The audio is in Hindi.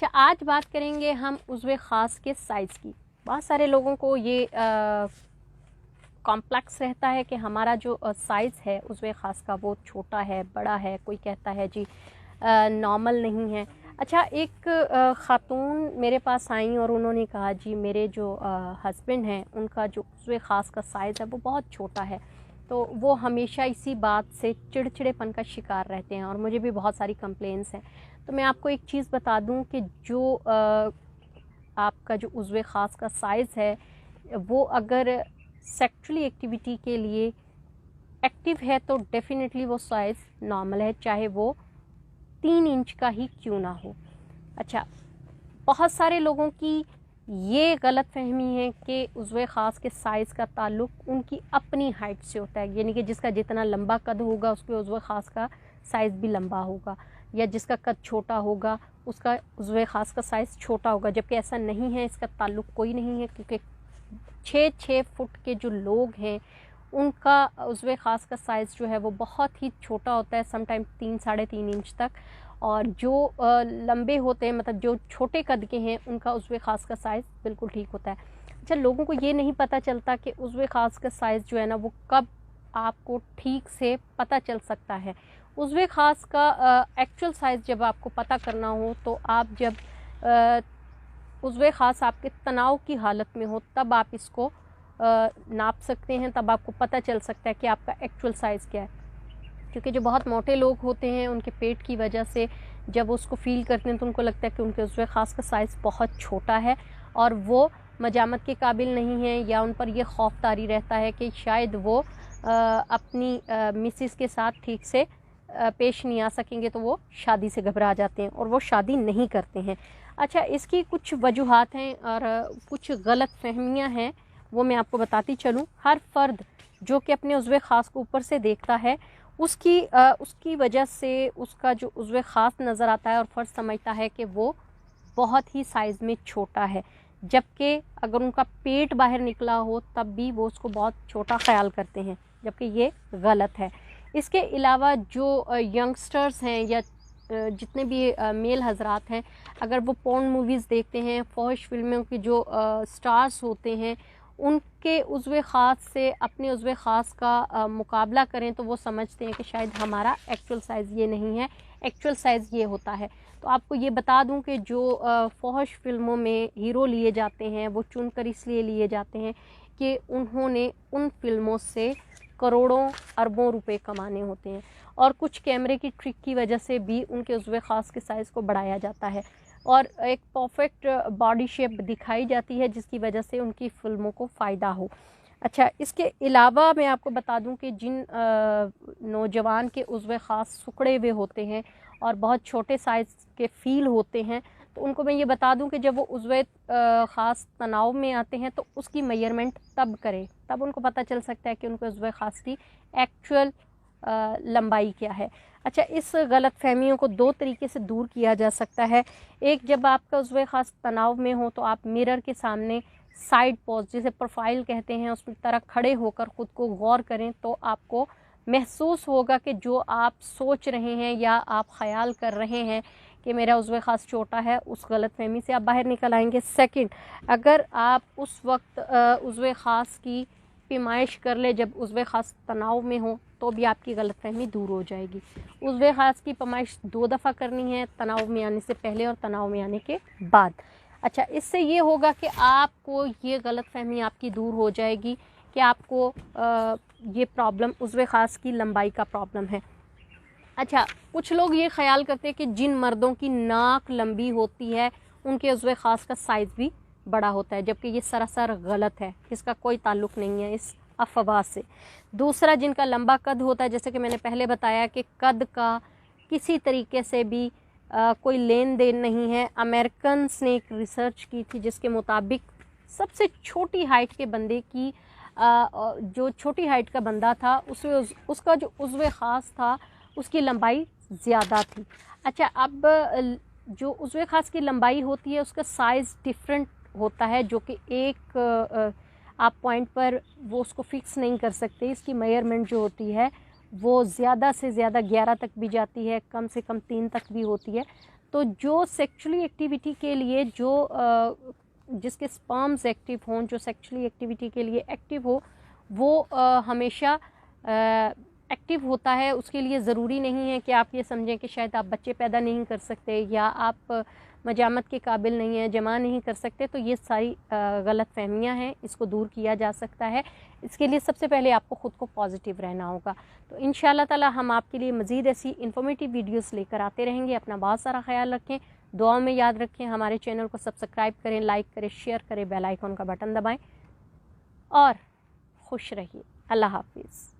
अच्छा, आज बात करेंगे हम उज़्वे ख़ास के साइज़ की। बहुत सारे लोगों को ये कॉम्प्लेक्स रहता है कि हमारा जो साइज़ है उज़्वे ख़ास का वो छोटा है, बड़ा है। कोई कहता है जी नॉर्मल नहीं है। अच्छा, एक ख़ातून मेरे पास आईं और उन्होंने कहा जी मेरे जो हस्बैंड हैं उनका जो उज़्वे ख़ास का साइज़ है वो बहुत छोटा है। तो वो हमेशा इसी बात से चिड़चिड़ेपन का शिकार रहते हैं और मुझे भी बहुत सारी कंप्लेंट्स हैं। तो मैं आपको एक चीज़ बता दूं कि जो आपका जो उज़्वे ख़ास का साइज़ है वो अगर सेक्सुअली एक्टिविटी के लिए एक्टिव है तो डेफ़िनेटली वो साइज़ नॉर्मल है, चाहे वो 3 इंच का ही क्यों ना हो। अच्छा, बहुत सारे लोगों की ये गलत फहमी है कि उज़्वे ख़ास के साइज़ का ताल्लुक़ उनकी अपनी हाइट से होता है, यानी कि जिसका जितना लंबा कद होगा उसके उज़्वे ख़ास का साइज़ भी लंबा होगा, या जिसका कद छोटा होगा उसका उज़्वे ख़ास का साइज़ छोटा होगा। जबकि ऐसा नहीं है, इसका ताल्लुक़ कोई नहीं है, क्योंकि 6-6 फुट के जो लोग हैं उनका उज़्वे ख़ास का साइज़ जो है वो बहुत ही छोटा होता है, समटाइम 3 साढ़े 3 इंच तक। और जो लंबे होते हैं, मतलब जो छोटे कद के हैं, उनका उज़्वे ख़ास का साइज़ बिल्कुल ठीक होता है। अच्छा, लोगों को ये नहीं पता चलता कि उज़्वे ख़ास का साइज़ जो है ना वो कब आपको ठीक से पता चल सकता है। उज़्वे ख़ास का एक्चुअल साइज़ जब आपको पता करना हो तो आप जब उज़्वे ख़ास आपके तनाव की हालत में हो तब आप इसको नाप सकते हैं, तब आपको पता चल सकता है कि आपका एक्चुअल साइज़ क्या है। क्योंकि जो बहुत मोटे लोग होते हैं उनके पेट की वजह से जब उसको फ़ील करते हैं तो उनको लगता है कि उनके उज़्वे ख़ास का साइज़ बहुत छोटा है और वो मजामत के काबिल नहीं है, या उन पर ये खौफ तारी रहता है कि शायद वो अपनी मिसेस के साथ ठीक से पेश नहीं आ सकेंगे, तो वो शादी से घबरा जाते हैं और वो शादी नहीं करते हैं। अच्छा, इसकी कुछ वजूहात हैं और कुछ गलत फहमियाँ हैं, वो मैं आपको बताती चलूँ। हर फ़र्द जो कि अपने उज़्वे ख़ास को ऊपर से देखता है उसकी वजह से उसका जो उज़्वे ख़ास नज़र आता है और फ़र्द समझता है कि वो बहुत ही साइज़ में छोटा है, जबकि अगर उनका पेट बाहर निकला हो तब भी वो उसको बहुत छोटा ख़्याल करते हैं, जबकि ये गलत है। इसके अलावा जो यंगस्टर्स हैं या जितने भी मेल हज़रात हैं, अगर वो पोर्न मूवीज़ देखते हैं, फ़ोहिश फ़िल्मों के जो स्टार्स होते हैं, उनके उज़्वे ख़ास से अपने उज़्वे ख़ास का मुकाबला करें तो वो समझते हैं कि शायद हमारा एक्चुअल साइज़ ये नहीं है, एक्चुअल साइज़ ये होता है। तो आपको ये बता दूं कि जो फ़ोहिश फ़िल्मों में हीरो लिए जाते हैं वो चुनकर इसलिए लिए जाते हैं कि उन्होंने उन फ़िल्मों से करोड़ों अरबों रुपए कमाने होते हैं, और कुछ कैमरे की ट्रिक की वजह से भी उनके उज़्वे ख़ास के साइज़ को बढ़ाया जाता है और एक परफेक्ट बॉडी शेप दिखाई जाती है जिसकी वजह से उनकी फ़िल्मों को फ़ायदा हो। अच्छा, इसके अलावा मैं आपको बता दूं कि जिन नौजवान के उज़्वे ख़ास सिकुड़े हुए होते हैं और बहुत छोटे साइज़ के फ़ील होते हैं, तो उनको मैं ये बता दूं कि जब वो उज़्वे ख़ास तनाव में आते हैं तो उसकी मेजरमेंट तब करें, तब उनको पता चल सकता है कि उनके उज़्वे ख़ास की एक्चुअल लंबाई क्या है। अच्छा, इस गलत फहमियों को 2 तरीके से दूर किया जा सकता है। एक, जब आपका उज़्वे ख़ास तनाव में हो तो आप मिरर के सामने साइड पोज जिसे प्रोफाइल कहते हैं उस तरह खड़े होकर ख़ुद को गौर करें, तो आपको महसूस होगा कि जो आप सोच रहे हैं या आप ख़याल कर रहे हैं कि मेरा उज़्वे ख़ास छोटा है, उस गलत फहमी से आप बाहर निकल आएंगे। सेकंड, अगर आप उस वक्त उज़्वे ख़ास की पैमाइश कर ले जब उज़्वे ख़ास तनाव में हो तो भी आपकी गलतफ़हमी दूर हो जाएगी। उज़्वे ख़ास की पैमाइश 2 दफ़ा करनी है, तनाव में आने से पहले और तनाव में आने के बाद। अच्छा, इससे ये होगा कि आपको ये गलतफ़हमी आपकी दूर हो जाएगी कि आपको ये प्रॉब्लम उज़्वे ख़ास की लंबाई का प्रॉब्लम है। अच्छा, कुछ लोग ये ख़याल करते हैं कि जिन मर्दों की नाक लंबी होती है उनके उज़्वे ख़ास का साइज़ भी बड़ा होता है, जबकि ये सरासर गलत है, इसका कोई ताल्लुक़ नहीं है इस अफ़वाह से। दूसरा, जिनका लंबा कद होता है, जैसे कि मैंने पहले बताया कि कद का किसी तरीके से भी कोई लेन देन नहीं है। अमेरिकन्स ने एक रिसर्च की थी जिसके मुताबिक सबसे छोटी हाइट के बंदे की जो छोटी हाइट का बंदा था उसका जो उज़्वे ख़ास था उसकी लंबाई ज़्यादा थी। अच्छा, अब जो उज़्वे ख़ास की लंबाई होती है उसका साइज़ डिफरेंट होता है, जो कि एक आप पॉइंट पर वो उसको फ़िक्स नहीं कर सकते। इसकी मेजरमेंट जो होती है वो ज़्यादा से ज़्यादा 11 तक भी जाती है, कम से कम 3 तक भी होती है। तो जो सेक्सुअली एक्टिविटी के लिए जिसके स्पर्म्स एक्टिव हों, जो सेक्सुअली एक्टिविटी के लिए एक्टिव हो, वो हमेशा एक्टिव होता है। उसके लिए ज़रूरी नहीं है कि आप ये समझें कि शायद आप बच्चे पैदा नहीं कर सकते या आप मजामत के काबिल नहीं हैं, जमा नहीं कर सकते। तो ये सारी गलत फहमियाँ हैं, इसको दूर किया जा सकता है। इसके लिए सबसे पहले आपको ख़ुद को पॉजिटिव रहना होगा। तो इंशाअल्लाह ताला हम आपके लिए मज़ीद ऐसी इन्फॉर्मेटिव वीडियोस लेकर आते रहेंगे। अपना बहुत सारा ख्याल रखें, दुआ में याद रखें। हमारे चैनल को सब्सक्राइब करें, लाइक करें, शेयर करें, बेल आइकॉन का बटन दबाएं और खुश रहिए। अल्लाह हाफिज़।